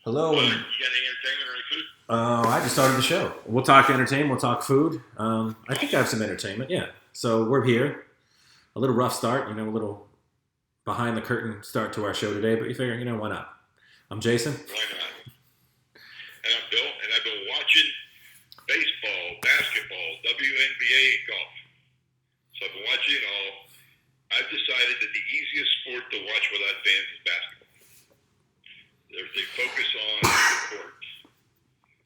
Hello, You and got any entertainment or any food? I just started the show. We'll talk entertainment. We'll talk food. I think I have Awesome. some entertainment. Yeah. So we're here. A little rough start, a little behind the curtain start to our show today. But you figure, why not? I'm Jason. Why not? And I'm Bill, and I've been watching baseball, basketball, WNBA, and golf. So I've been watching it all. I've decided that the easiest sport to watch without fans is basketball. They focus on the court.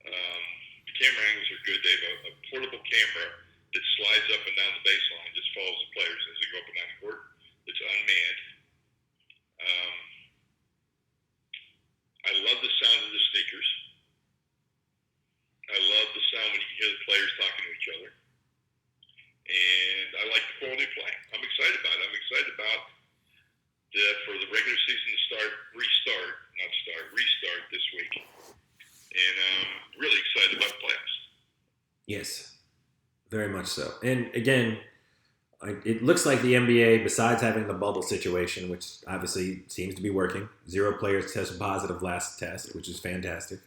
The camera angles are good. They have a portable camera that slides up and down the baseline, just follows the players as they go up and down the court. It's unmanned. Um, I love the sound of the sneakers. I love the sound when you can hear the players talking to each other. And I like the quality of play. I'm excited about it. I'm excited about for the regular season to restart this week. And I'm really excited about the playoffs. Yes, very much so. And again, it looks like the NBA, besides having the bubble situation, which obviously seems to be working, 0 players tested positive last test, which is fantastic.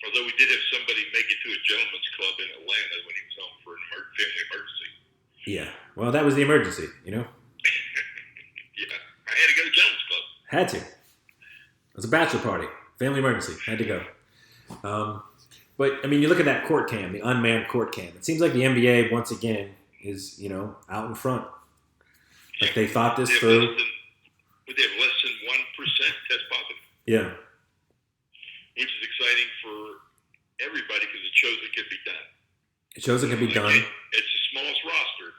Although we did have somebody make it to a gentleman's club in Atlanta when he was home for an family emergency. Yeah. Well, that was the emergency, Yeah, I had to go to gentleman's club. Had to. It was a bachelor party. Family emergency. Had to go. But, you look at that court cam, the unmanned court cam. It seems like the NBA, once again, is, out in front. Like they thought this through. They have less than 1% test positive. Yeah. Which is exciting for everybody because it shows it can be done. It shows it can be done. It's the smallest roster.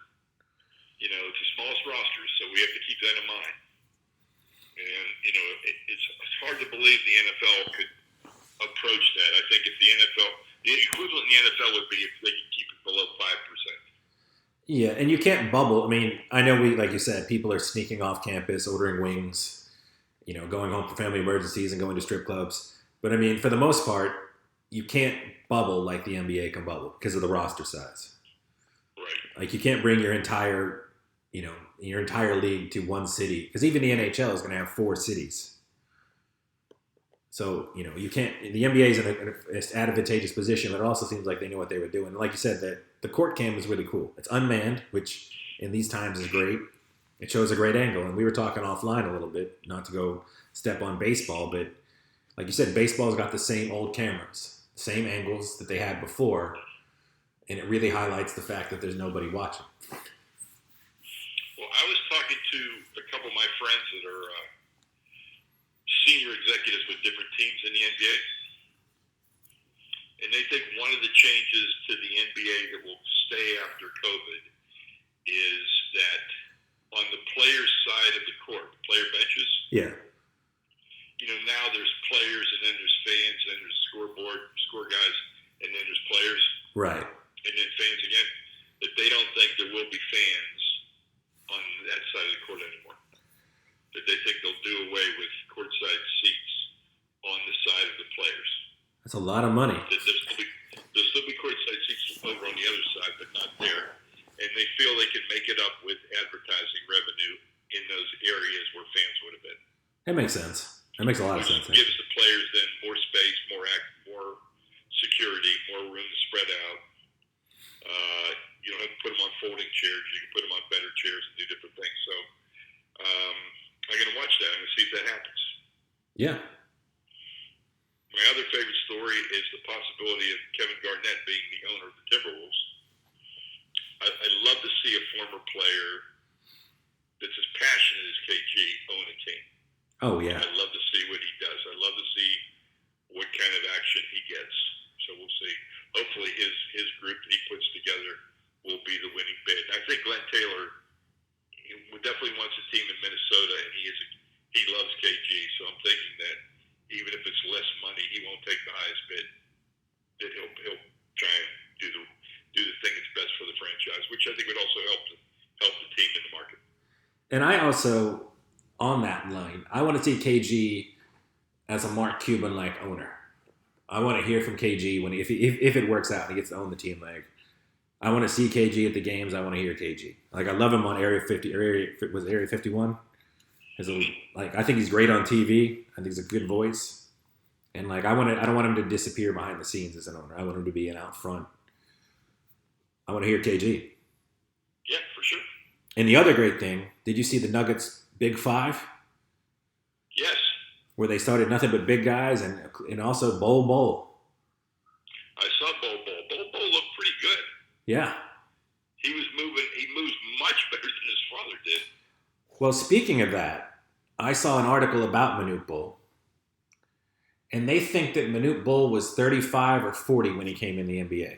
It's the smallest roster, so we have to keep that in mind. And, it's hard to believe the NFL could approach that. I think if the equivalent in the NFL would be if they could keep it below 5%. Yeah, and you can't bubble. I know like you said, people are sneaking off campus, ordering wings, going home for family emergencies and going to strip clubs. But for the most part, you can't bubble like the NBA can bubble because of the roster size. Right. Like you can't bring your entire league to one city because even the NHL is going to have 4 cities. So, you can't. The NBA is in an advantageous position, but it also seems like they know what they were doing. And like you said, that the court cam is really cool. It's unmanned, which in these times is great. It shows a great angle. And we were talking offline a little bit, not to go step on baseball, but like you said, baseball's got the same old cameras, same angles that they had before, and it really highlights the fact that there's nobody watching. Well, I was talking to a couple of my friends that are senior executives with different teams in the NBA, and they think one of the changes to the NBA that will stay after COVID is that on the players' side of the court, the player benches, Yeah. now there's players and then there's fans and then there's scoreboard, score guys, and then there's players. Right. And then fans again. That they don't think there will be fans on that side of the court anymore. That they think they'll do away with courtside seats on the side of the players. That's a lot of money. That there'll still be courtside seats over on the other side, but not there. And they feel they can make it up with advertising revenue in those areas where fans would have been. That makes sense. That makes a lot of sense. Which gives the players then more space, more security, more room to spread out. You don't have to put them on folding chairs. You can put them on better chairs and do different things. So I'm going to watch that. I'm going to see if that happens. Yeah. My other favorite story is the possibility of Kevin Garnett being the owner of the Timberwolves. I'd love to see a former player that's as passionate as KG own a team. Oh, yeah. I'd love to see what he does. I'd love to see what kind of action he gets. So we'll see. Hopefully his group that he puts together will be the winning bid. And I think Glenn Taylor definitely wants a team in Minnesota, and he loves KG. So I'm thinking that even if it's less money, he won't take the highest bid. That he'll try and do the thing that's best for the franchise, which I think would also help the team in the market. And I also, on that line, I want to see KG as a Mark Cuban-like owner. I want to hear from KG if it works out and he gets to own the team. Like, I want to see KG at the games. I want to hear KG. Like, I love him on Area 50. Was it Area 51? I think he's great on TV. I think he's a good voice. And like I don't want him to disappear behind the scenes as an owner. I want him to be an out front. I want to hear KG. Yeah, for sure. And the other great thing, did you see the Nuggets Big Five? Yes. Where they started nothing but big guys and also Bol. I saw Bol. Bol looked pretty good. Yeah. He moves much better than his father did. Well, speaking of that, I saw an article about Manute Bol. And they think that Manute Bol was 35 or 40 when he came in the NBA.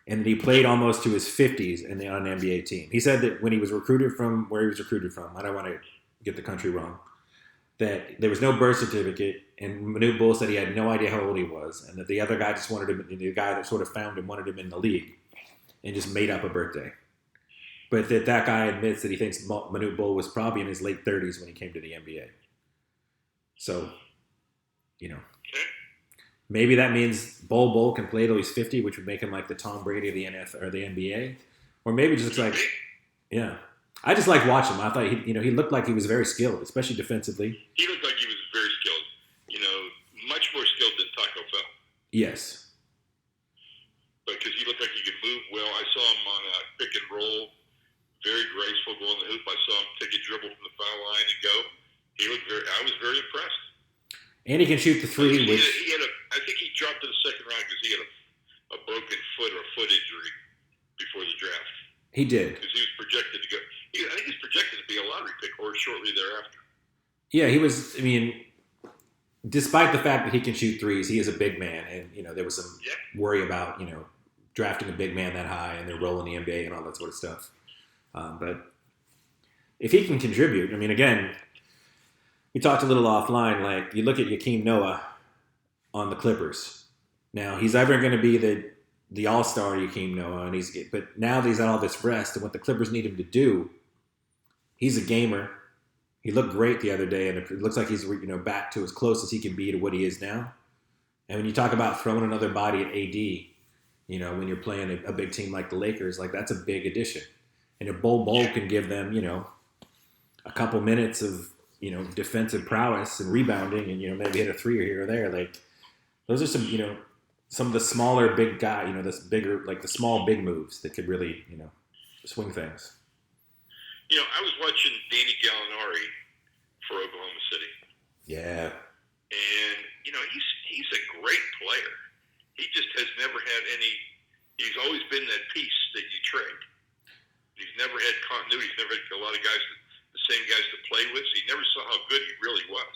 And that he played almost to his 50s on an NBA team. He said that when he was recruited from where he was recruited from, I don't want to get the country wrong, that there was no birth certificate, and Manute Bol said he had no idea how old he was, and that the other guy just wanted him, the guy that sort of found him wanted him in the league, and just made up a birthday. But that guy admits that he thinks Manute Bol was probably in his late 30s when he came to the NBA. So, maybe that means Bol can play till he's 50, which would make him like the Tom Brady of the NFL or the NBA, or maybe just like, yeah. I just like watching him. I thought he looked like he was very skilled, especially defensively. He looked like he was very skilled. Much more skilled than Taco Bell. Yes. Because he looked like he could move well. I saw him on a pick and roll, very graceful, go on the hoop. I saw him take a dribble from the foul line and go. I was very impressed. And he can shoot the three. I think he dropped to the second round because he had a broken foot or a foot injury before the draft. He did. Because he was projected to go. I think he's projected to be a lottery pick or shortly thereafter. Yeah, he was. I mean, despite the fact that he can shoot threes, he is a big man, and there was some worry about drafting a big man that high and their role in the NBA and all that sort of stuff. But if he can contribute, I mean, again, we talked a little offline. Like you look at Joakim Noah on the Clippers. Now he's either going to be the all-star Joakim Noah, but now that he's got all this rest and what the Clippers need him to do, he's a gamer. He looked great the other day, and it looks like he's back to as close as he can be to what he is now. And when you talk about throwing another body at AD, when you're playing a big team like the Lakers, like that's a big addition. And if Bol can give them, a couple minutes of defensive prowess and rebounding, and maybe hit a three here or there, like those are some of the smaller big guy, this bigger, like the small big moves that could really swing things. I was watching Danny Gallinari for Oklahoma City. Yeah. And, he's a great player. He just has never had he's always been that piece that you trade. He's never had continuity. He's never had a lot of guys, the same guys to play with. So you never saw how good he really was.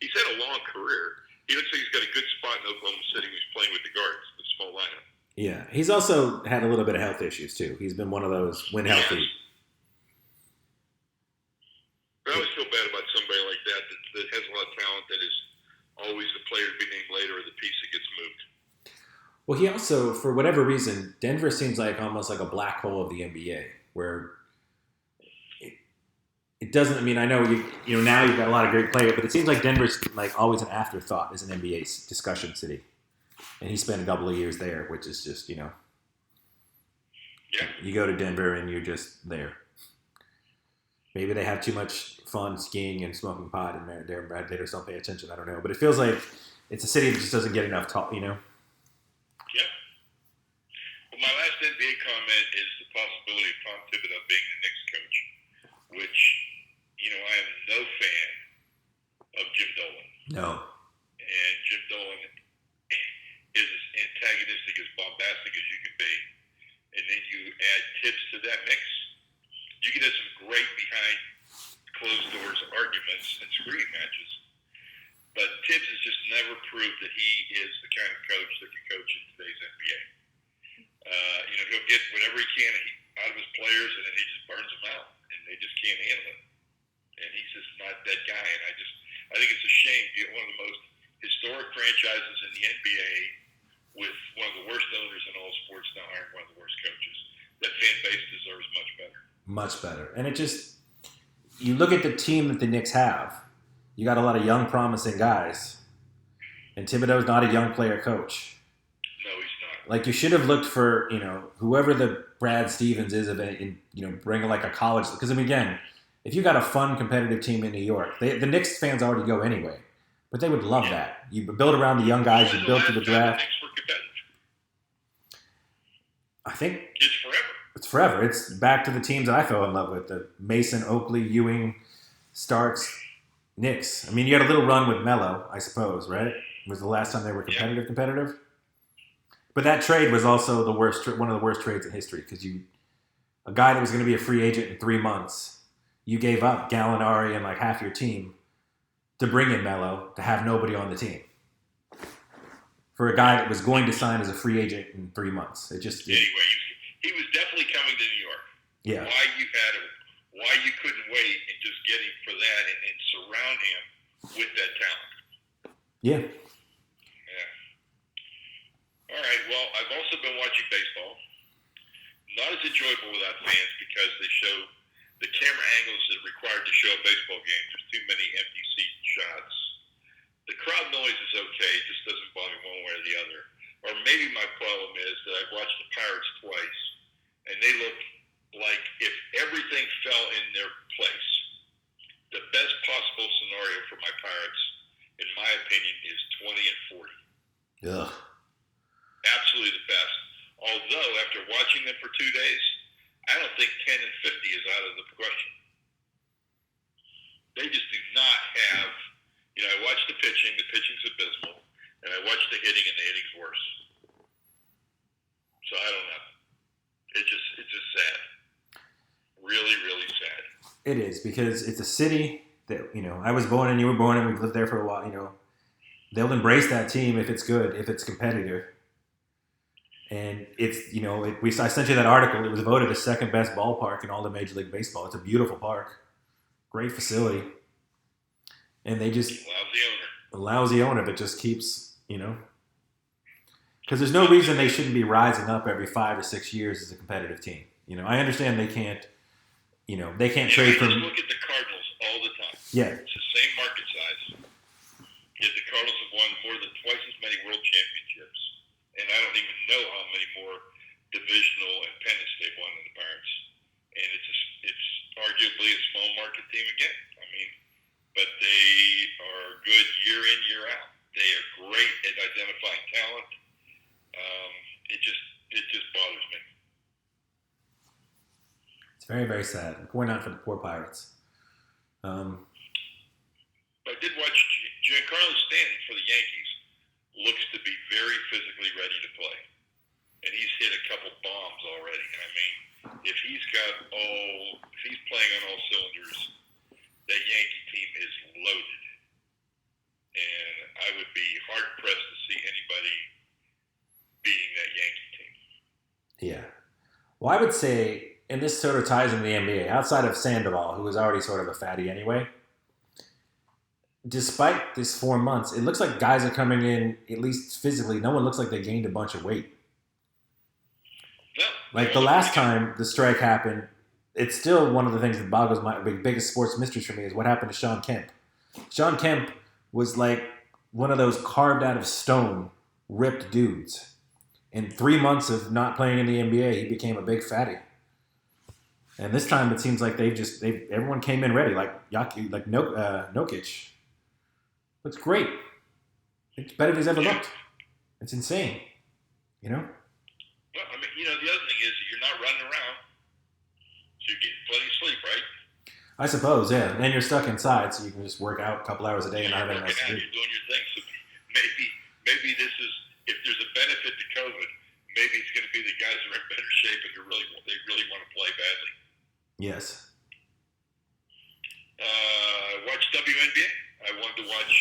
He's had a long career. He looks like he's got a good spot in Oklahoma City when he's playing with the guards, the small lineup. Yeah. He's also had a little bit of health issues, too. He's been one of those when healthy. I always feel bad about somebody like that has a lot of talent that is always the player to be named later or the piece that gets moved. Well, he also, for whatever reason, Denver seems like almost like a black hole of the NBA, where it doesn't. I mean, I know now you've got a lot of great players, but it seems like Denver's like always an afterthought as an NBA discussion city, and he spent a couple of years there, which is just you go to Denver and you're just there. Maybe they have too much fun skiing and smoking pot, and they just don't pay attention. I don't know, but it feels like it's a city that just doesn't get enough talk. Yeah. Well, my last NBA comment is the possibility of Tom Thibodeau being the Knicks coach, which I am no fan of Jim Dolan. No. And Jim Dolan is as antagonistic, as bombastic as you can be, and then you add Tibbs to that mix. You can have some great behind closed doors arguments and screaming matches. But Tibbs has just never proved that he is the kind of coach that can coach in today's NBA. He'll get whatever he can out of his players, and then he just burns them out, and they just can't handle it. And he's just not that guy. And I think it's a shame to get one of the most historic franchises in the NBA with one of the worst owners in all sports now hiring one of the worst coaches. That fan base deserves much better. Much better. And it just, you look at the team that the Knicks have, you got a lot of young, promising guys. And Thibodeau's not a young player coach. No, he's not. Like, you should have looked for, whoever the Brad Stevens is, bring like a college. Because, again, if you got a fun, competitive team in New York, the Knicks fans already go anyway. But they would love that. You build around the young guys. You build through the draft. I think it's forever. It's forever. It's back to the teams that I fell in love with: the Mason, Oakley, Ewing, Starks, Knicks. I mean, you had a little run with Melo, I suppose, right? Was the last time they were competitive. But that trade was also one of the worst trades in history because a guy that was going to be a free agent in 3 months, you gave up Gallinari and like half your team to bring in Melo to have nobody on the team for a guy that was going to sign as a free agent in 3 months. Anyway, he was definitely coming to New York. Yeah. Why you couldn't wait and just get him for that and surround him with that talent. Yeah. All right. Well, I've also been watching baseball. Not as enjoyable without fans because they show the camera angles that are required to show a baseball game. There's too many empty seat shots. The crowd noise is okay. It just doesn't bother me one way or the other. Or maybe my problem is that I've watched the Pirates twice, and they look like if everything fell in their place, the best possible scenario for my Pirates, in my opinion, is 20 and 40. Ugh. Absolutely the best. Although, after watching them for 2 days, I don't think 10 and 50 is out of the question. They just do not have, I watched the pitching. The pitching's abysmal. And I watched the hitting, and the hitting's worse. So I don't know. It's just sad. Really, really sad. It is because it's a city that, I was born and you were born and we've lived there for a while, they'll embrace that team if it's good, if it's competitive. And it's, I sent you that article. It was voted the second best ballpark in all of Major League Baseball. It's a beautiful park. Great facility. And they just... Lousy owner that just keeps, because there's no reason they shouldn't be rising up every 5 or 6 years as a competitive team. I understand they can't, they can't trade from... Look at the Cardinals all the time. Yeah. It's the same market size. Yet the Cardinals have won more than twice as many world championships. And I don't even know how many more divisional and pennants they've won than the Pirates. And it's arguably a small market team again. But they are good year in, year out. They are great at identifying talent. It just bothers me. It's very, very sad. Going out for the poor Pirates. I did watch Giancarlo Stanton for the Yankees. Looks to be very physically ready to play. And he's hit a couple bombs already. If he's playing on all cylinders, that Yankee team is loaded. And I would be hard-pressed to see anybody beating that Yankee team. Yeah. Well, I would say, and this sort of ties into the NBA, outside of Sandoval, who was already sort of a fatty anyway, despite this 4 months, it looks like guys are coming in, at least physically, no one looks like they gained a bunch of weight. No. Like the last time the strike happened, it's still one of the things that boggles my biggest sports mysteries for me is what happened to Sean Kemp. Sean Kemp was like one of those carved out of stone, ripped dudes. In 3 months of not playing in the NBA, he became a big fatty. And this time it seems like everyone came in ready, like Jokic. Looks great. It's better than he's ever looked. It's insane. Well, the other thing is that you're not running around. So you're getting plenty of sleep, right? I suppose, yeah. And you're stuck inside, so you can just work out a couple hours a day and not have anything else to do. You're doing your thing. So maybe this is, if there's a benefit to COVID, maybe it's going to be the guys that are in better shape and they really want to play badly. Yes. Watch WNBA. I wanted to watch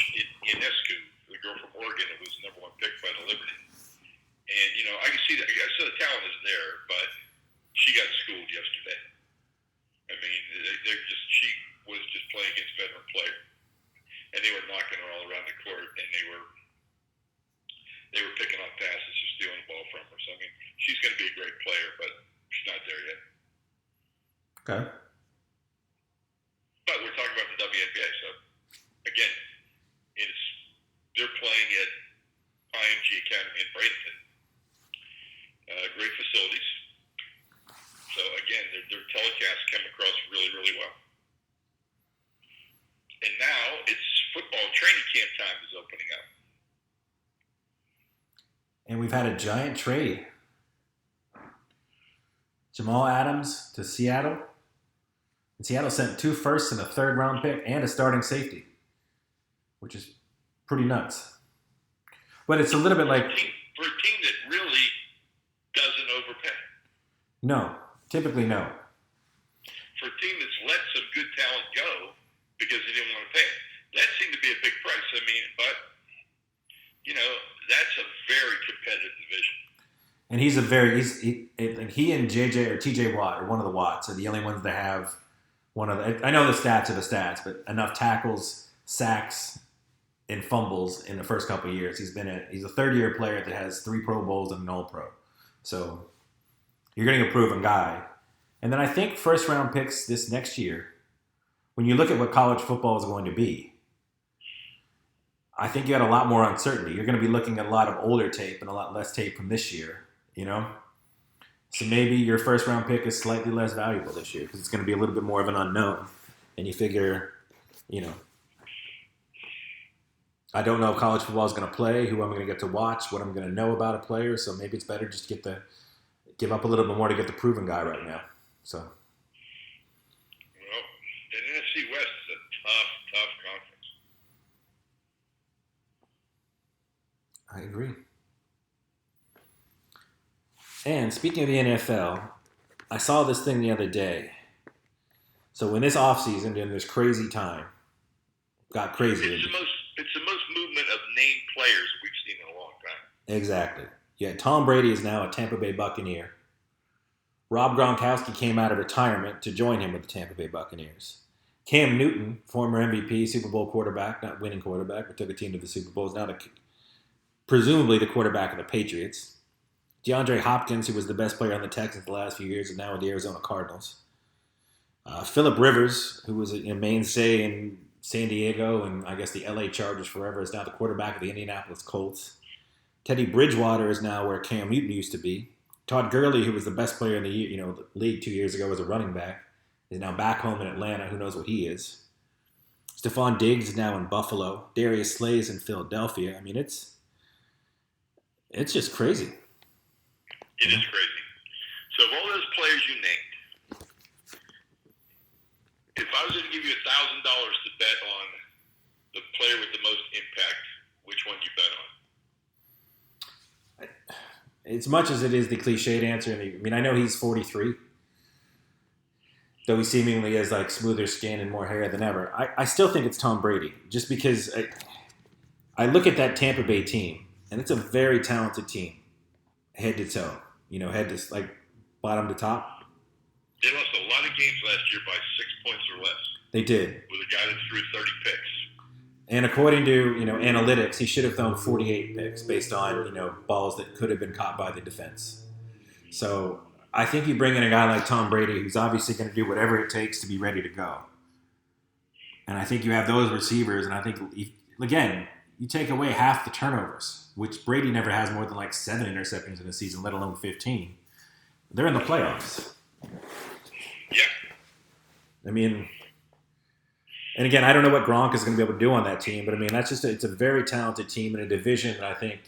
Ionescu, the girl from Oregon that was the #1 pick by the Liberty. And, I can see that. I saw the talent is there, but she got schooled yesterday. She was just playing against veteran players. And they were knocking her all around the court, and they were picking up passes, just stealing the ball from her. So, she's going to be a great player, but she's not there yet. Okay. But we're talking about the WNBA, so, again, they're playing at IMG Academy in Bradenton. Great facilities. So, again, their telecasts come across really, really well. And now it's football training camp time is opening up. And we've had a giant trade. Jamal Adams to Seattle. And Seattle sent 2 firsts and a 3rd round pick and a starting safety, which is pretty nuts. But it's a little bit like... For a team that really doesn't overpay. No. Typically, no. For a team that's let some good talent go because they didn't want to pay it. That seemed to be a big price. I mean, but, that's a very competitive division. And he and JJ or TJ Watt or one of the Watts are the only ones that have one of the, I know the stats are the stats, but enough tackles, sacks, and fumbles in the first couple of years. He's a 3rd-year player that has 3 Pro Bowls and an All-Pro. So you're getting a proven guy. And then I think first-round picks this next year, when you look at what college football is going to be, I think you got a lot more uncertainty. You're going to be looking at a lot of older tape and a lot less tape from this year, So maybe your first-round pick is slightly less valuable this year because it's going to be a little bit more of an unknown. And you figure, I don't know if college football is going to play, who I'm going to get to watch, what I'm going to know about a player. So maybe it's better just to give up a little bit more to get the proven guy right now. So. Well, the NFC West is a tough conference. I agree. And speaking of the NFL, I saw this thing the other day. So in this offseason, during this crazy time, got crazy. It's the most movement of named players we've seen in a long time. Exactly. Yeah, Tom Brady is now a Tampa Bay Buccaneer. Rob Gronkowski came out of retirement to join him with the Tampa Bay Buccaneers. Cam Newton, former MVP, Super Bowl quarterback, not winning quarterback, but took a team to the Super Bowl, is now presumably the quarterback of the Patriots. DeAndre Hopkins, who was the best player on the Texans the last few years, is now with the Arizona Cardinals. Phillip Rivers, who was a mainstay in San Diego and I guess the LA Chargers forever, is now the quarterback of the Indianapolis Colts. Teddy Bridgewater is now where Cam Newton used to be. Todd Gurley, who was the best player in the league 2 years ago as a running back, is now back home in Atlanta. Who knows what he is? Stephon Diggs is now in Buffalo. Darius Slay is in Philadelphia. I mean, it's just crazy. It is crazy. So of all those players you named, if I was going to give you $1,000 to bet on the player with the most impact, which one do you bet on? As much as it is the cliched answer, I know he's 43, though he seemingly has like smoother skin and more hair than ever. I still think it's Tom Brady, just because I look at that Tampa Bay team, and it's a very talented team, head to toe. Head to like bottom to top. They lost a lot of games last year by 6 points or less. They did. With a guy that threw 30 picks. And according to, analytics, he should have thrown 48 picks based on, balls that could have been caught by the defense. So I think you bring in a guy like Tom Brady, who's obviously going to do whatever it takes to be ready to go. And I think you have those receivers, and I think, again, you take away half the turnovers, which Brady never has more than like 7 interceptions in a season, let alone 15. They're in the playoffs. Yeah. And again, I don't know what Gronk is going to be able to do on that team, but that's it's a very talented team in a division that I think,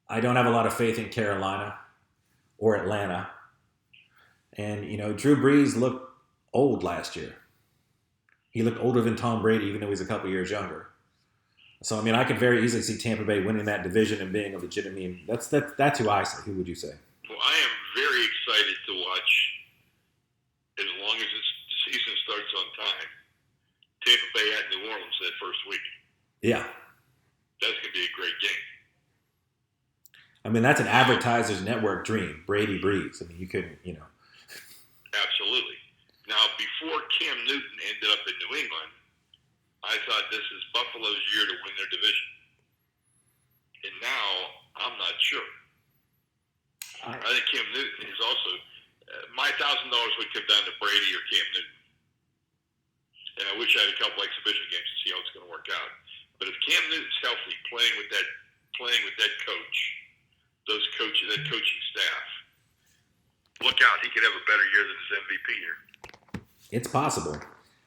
I don't have a lot of faith in Carolina or Atlanta. And, Drew Brees looked old last year. He looked older than Tom Brady, even though he's a couple years younger. So, I could very easily see Tampa Bay winning that division and being a legit. That's who I say. Who would you say? Well, I am very excited to watch, as long as the season starts on time, Tampa Bay at New Orleans that first week. Yeah. That's going to be a great game. That's an advertiser's network dream. Brady Brees. You couldn't, Absolutely. Now, before Cam Newton ended up in New England, I thought this is Buffalo's year to win their division. And now, I'm not sure. I think Cam Newton is also... my $1,000 would come down to Brady or Cam Newton. And I wish I had a couple exhibition games to see how it's going to work out. But if Cam Newton's healthy, playing with that coach, that coaching staff, look out, he could have a better year than his MVP year. It's possible.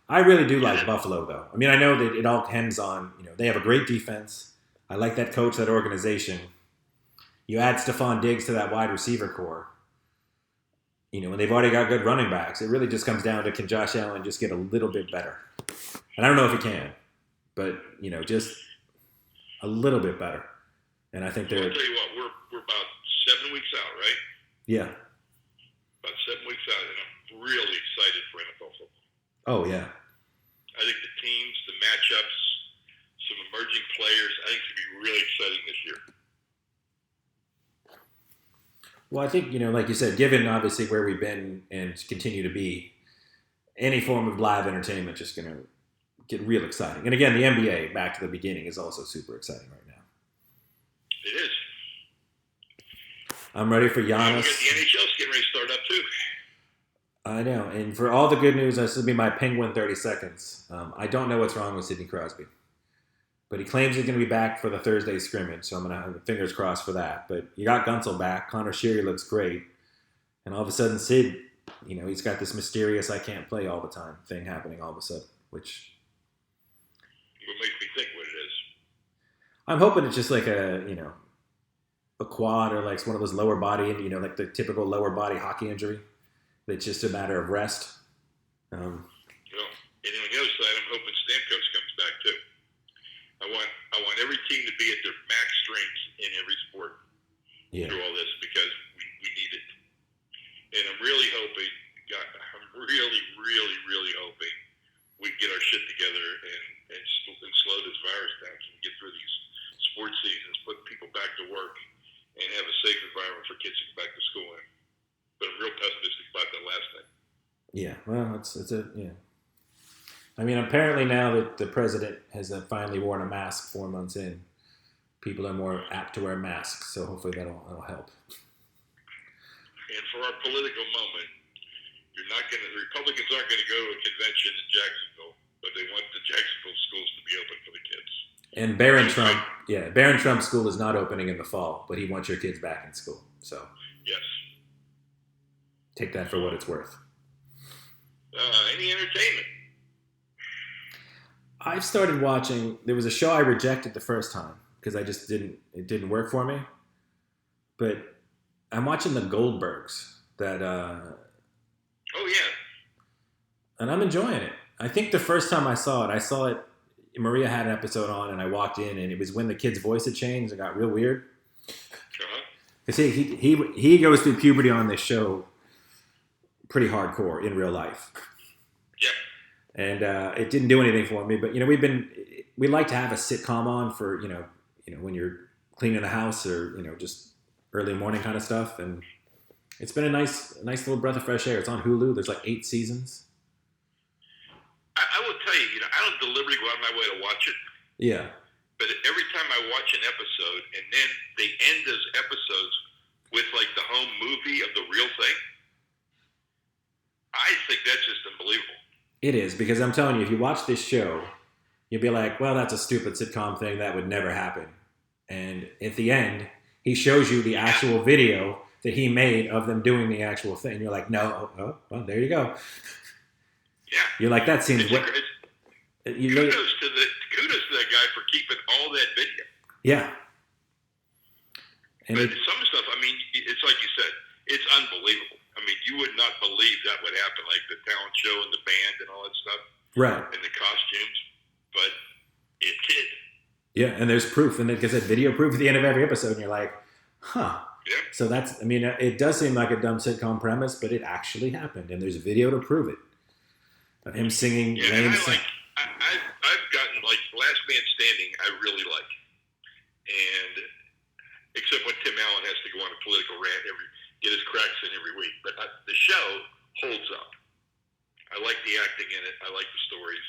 I really do like Buffalo, though. I mean, I know that it all depends on, they have a great defense. I like that coach, that organization. You add Stephon Diggs to that wide receiver core, and they've already got good running backs. It really just comes down to, can Josh Allen just get a little bit better? And I don't know if he can, but, just a little bit better. And I think I'll tell you what, we're about 7 weeks out, right? Yeah. About 7 weeks out, and I'm really excited for NFL football. Oh, yeah. I think the teams, the matchups, some emerging players, I think it's going to be really exciting this year. Well, I think, like you said, given obviously where we've been and continue to be, any form of live entertainment just going to get real exciting. And again, the NBA, back to the beginning, is also super exciting right now. It is. I'm ready for Giannis. The NHL's getting ready to start up too. I know. And for all the good news, this will be my Penguin 30 seconds. I don't know what's wrong with Sidney Crosby. But he claims he's going to be back for the Thursday scrimmage, so I'm going to have fingers crossed for that. But you got Gunsel back. Connor Sheary looks great. And all of a sudden, Sid, he's got this mysterious I can't play all the time thing happening all of a sudden, which... What makes me think what it is. I'm hoping it's just like a quad or like one of those lower body, like the typical lower body hockey injury. That's just a matter of rest. And on the other side, I'm hoping Stamkos comes back too. I want every team to be at their max strength in every sport through all this, because we need it. And I'm really hoping, really hoping we get our shit together and slow this virus down so we get through these sports seasons, put people back to work, and have a safe environment for kids to go back to school in. But I'm real pessimistic about that last thing. Yeah, well, yeah. I mean, apparently now that the president has finally worn a mask 4 months in, people are more apt to wear masks. So hopefully that'll help. And for our political moment, the Republicans aren't going to go to a convention in Jacksonville, but they want the Jacksonville schools to be open for the kids. And Barron Trump School is not opening in the fall, but he wants your kids back in school. So yes, take that for what it's worth. Any entertainment? I've started watching. There was a show I rejected the first time because it didn't work for me. But I'm watching the Goldbergs. Oh yeah. And I'm enjoying it. I think the first time I saw it, Maria had an episode on, and I walked in, and it was when the kid's voice had changed and got real weird. Because he goes through puberty on this show pretty hardcore in real life. Yeah. And it didn't do anything for me. But, we like to have a sitcom on for, when you're cleaning the house or, just early morning kind of stuff. And it's been a nice little breath of fresh air. It's on Hulu. There's like 8 seasons. I will tell you, I don't deliberately go out of my way to watch it. Yeah. But every time I watch an episode, and then they end those episodes with like the home movie of the real thing, I think that's just unbelievable. It is, because I'm telling you, if you watch this show, you'll be like, well, that's a stupid sitcom thing. That would never happen. And at the end, he shows you the actual video that he made of them doing the actual thing. You're like, no, well, there you go. Yeah. You're like, that seems... Kudos to that guy for keeping all that video. Yeah. And but some stuff, it's like you said, it's unbelievable. You would not believe that would happen, like the talent show and the band and all that stuff. Right. And the costumes. But it did. Yeah, and there's proof. And like I said, video proof at the end of every episode. And you're like, huh. Yeah. So that's, it does seem like a dumb sitcom premise, but it actually happened. And there's video to prove it. Of him singing. Yeah, and I've gotten, like, Last Man Standing, I really like. And except when Tim Allen has to go on a political rant get his cracks in every week. But the show holds up. I like the acting in it. I like the stories.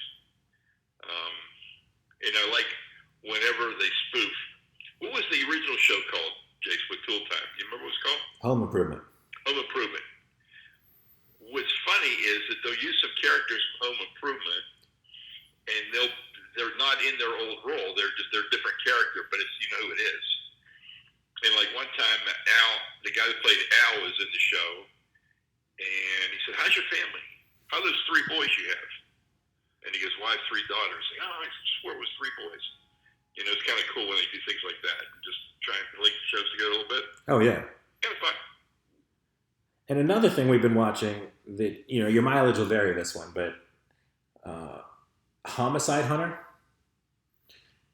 And I like whenever they spoof. What was the original show called, Jace, with Tool Time? Do you remember what it was called? Home Improvement. Home Improvement. What's funny is that they'll use some characters from Home Improvement, and they're not in their old role. They're different character, but it's who it is. And like one time, Al, the guy who played Al, was in the show, and he said, "How's your family? How are those 3 boys you have?" And he goes, why 3 daughters? I swore it was 3 boys. It's kind of cool when they do things like that. Just try and link the shows together a little bit. Oh, yeah. Kind of fun. And another thing we've been watching that, your mileage will vary this one, but Homicide Hunter.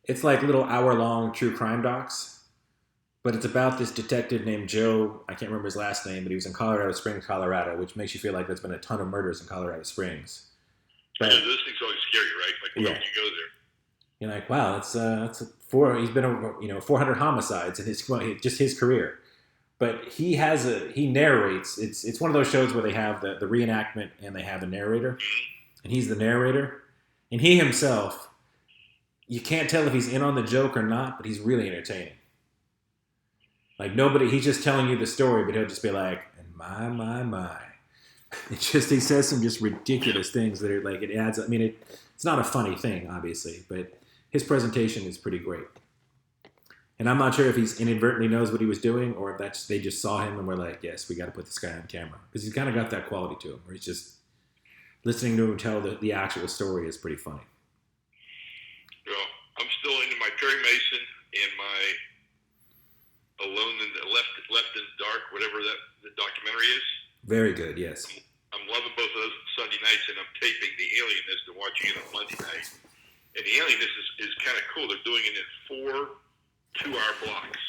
It's like little hour-long true crime docs, but it's about this detective named Joe. I can't remember his last name, but he was in Colorado Springs, Colorado, which makes you feel like there's been a ton of murders in Colorado Springs. But, those things always scare you, right? Like, when you go there. You're like, wow, he's been over 400 homicides in just his career. But he narrates. It's one of those shows where they have the reenactment and they have a narrator, and he's the narrator, and he himself, you can't tell if he's in on the joke or not, but he's really entertaining. Like he's just telling you the story, but he'll just be like, and my. It's just, he says some just ridiculous things that are like, it adds, it's not a funny thing, obviously, but his presentation is pretty great. And I'm not sure if he's inadvertently knows what he was doing or if they just saw him and were like, yes, we got to put this guy on camera. Because he's kind of got that quality to him where he's just listening to him tell the actual story is pretty funny. Well, I'm still into my Perry Mason and my Alone in the Left in the Dark, whatever the documentary is. Very good, yes. I'm loving both of those Sunday nights, and I'm taping The Alienist and watching it on Monday night. And The Alienist is kind of cool. They're doing it in 4 2-hour blocks.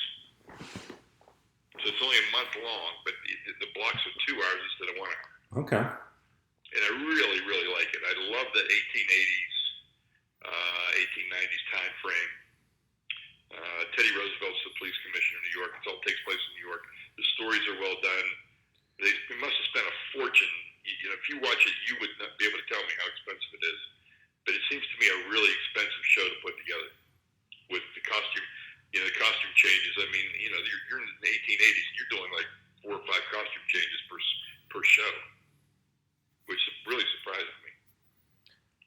So it's only a month long, but the blocks are 2 hours instead of 1 hour. Okay. And I really, really like it. I love the 1880s, 1890s time frame. Teddy Roosevelt's the police commissioner in New York. It all takes place in New York. The stories are well done. They must have spent a fortune. If you watch it, you would not be able to tell me how expensive it is. But it seems to me a really expensive show to put together with the costume. The costume changes. You're in the 1880s. And you're doing like 4 or 5 costume changes per show, which really surprises me.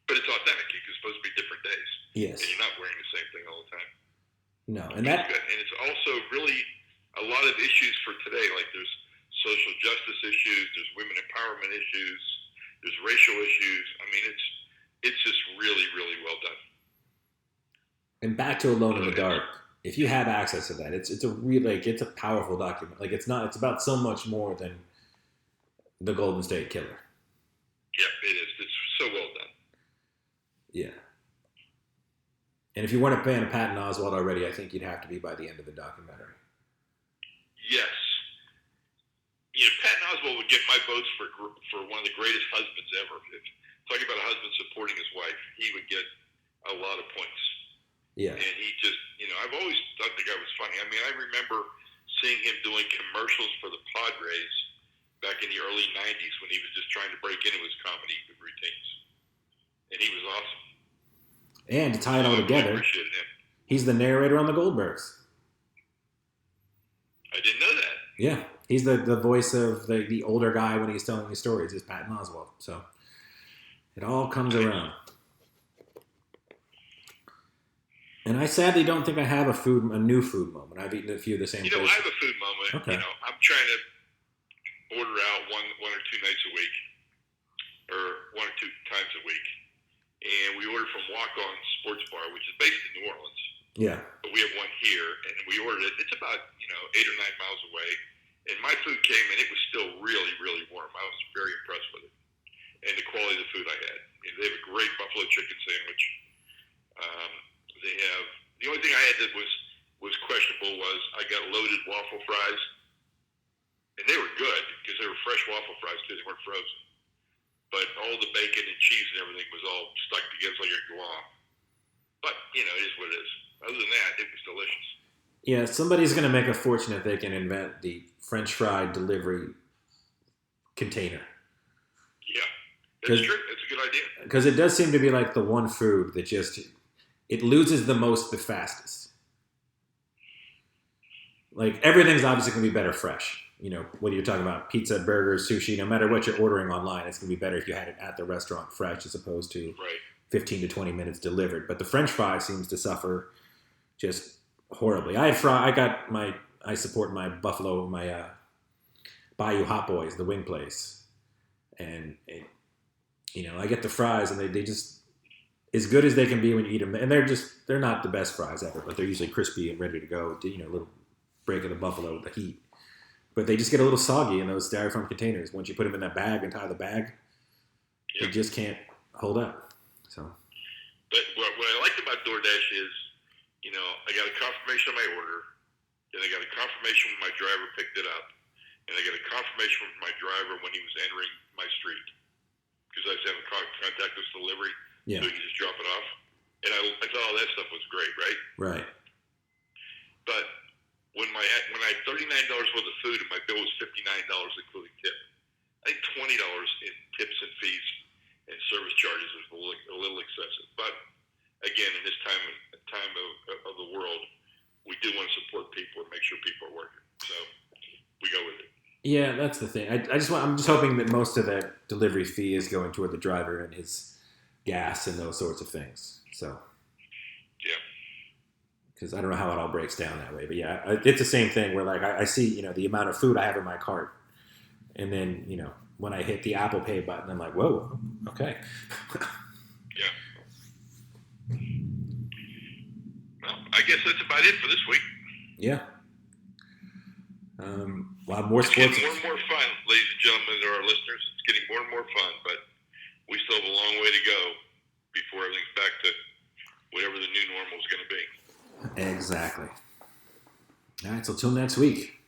But it's authentic. It's supposed to be different days. Yes. And you're not wearing the same thing all the time. No, and it's also really a lot of issues for today. Like there's social justice issues, there's women empowerment issues, there's racial issues. It's just really, really well done. And back to Alone in the Dark. If you have access to that, it's a powerful document. Like it's about so much more than the Golden State Killer. Yeah, it is. It's so well done. Yeah. And if you weren't a fan of Patton Oswalt already, I think you'd have to be by the end of the documentary. Yes. Patton Oswalt would get my votes for one of the greatest husbands ever. Talking about a husband supporting his wife, he would get a lot of points. Yeah. And he just, I've always thought the guy was funny. I remember seeing him doing commercials for the Padres back in the early 90s when he was just trying to break into his comedy routines. And he was awesome. And to tie it all together, he's the narrator on the Goldbergs. I didn't know that. Yeah. He's the voice of the older guy when he's telling the stories, is Patton Oswalt. So it all comes around. And I sadly don't think I have a new food moment. I've eaten a few of the same places. I have a food moment. Okay. I'm trying to order out one or two nights a week, or 1 or 2 times a week. And we ordered from Walk On Sports Bar, which is based in New Orleans. Yeah. But we have one here, and we ordered it. It's about, 8 or 9 miles away. And my food came, and it was still really, really warm. I was very impressed with it. And the quality of the food I had. They have a great buffalo chicken sandwich. They have, the only thing I had that was questionable was I got loaded waffle fries. And they were good, because they were fresh waffle fries, because they weren't frozen. But all the bacon and cheese and everything was all stuck together like a glom. But, it is what it is. Other than that, it was delicious. Yeah, somebody's going to make a fortune if they can invent the French fry delivery container. Yeah, that's true. That's a good idea. Because it does seem to be like the one food that it loses the most the fastest. Like, everything's obviously going to be better fresh. Whether you're talking about pizza, burgers, sushi, no matter what you're ordering online, it's going to be better if you had it at the restaurant fresh as opposed to 15 to 20 minutes delivered. But the French fry seems to suffer just horribly. I support my Buffalo, my Bayou Hot Boys, the wing place. And, I get the fries and they just, as good as they can be when you eat them, and they're not the best fries ever, but they're usually crispy and ready to go. You know, a little break of the buffalo with the heat, but they just get a little soggy in those styrofoam containers. Once you put them in that bag and tie the bag, they just can't hold up. So, but what I liked about DoorDash is, you know, I got a confirmation of my order, then I got a confirmation when my driver picked it up, and I got a confirmation from my driver when he was entering my street, because I was having contactless delivery, so you just drop it off. And I thought all that stuff was great, right? Right. But when I had $39 worth of food and my bill was $59 including tip, I think $20 in tips and fees and service charges is a little excessive. But again, in this time of the world, we do want to support people and make sure people are working. So we go with it. Yeah, that's the thing. I'm just hoping that most of that delivery fee is going toward the driver and his gas and those sorts of things. So yeah, because I don't know how it all breaks down that way, but yeah, it's the same thing where like I see, you know, the amount of food I have in my cart, and then, you know, when I hit the Apple Pay button, I'm like, whoa, okay. Yeah. Well, I guess that's about it for this week. Yeah. We'll have more it's sports. Getting more and more fun, ladies and gentlemen, to our listeners. It's getting more and more fun, but we still have a long way to go before everything's back to whatever the new normal is going to be. Exactly. All right, so till next week.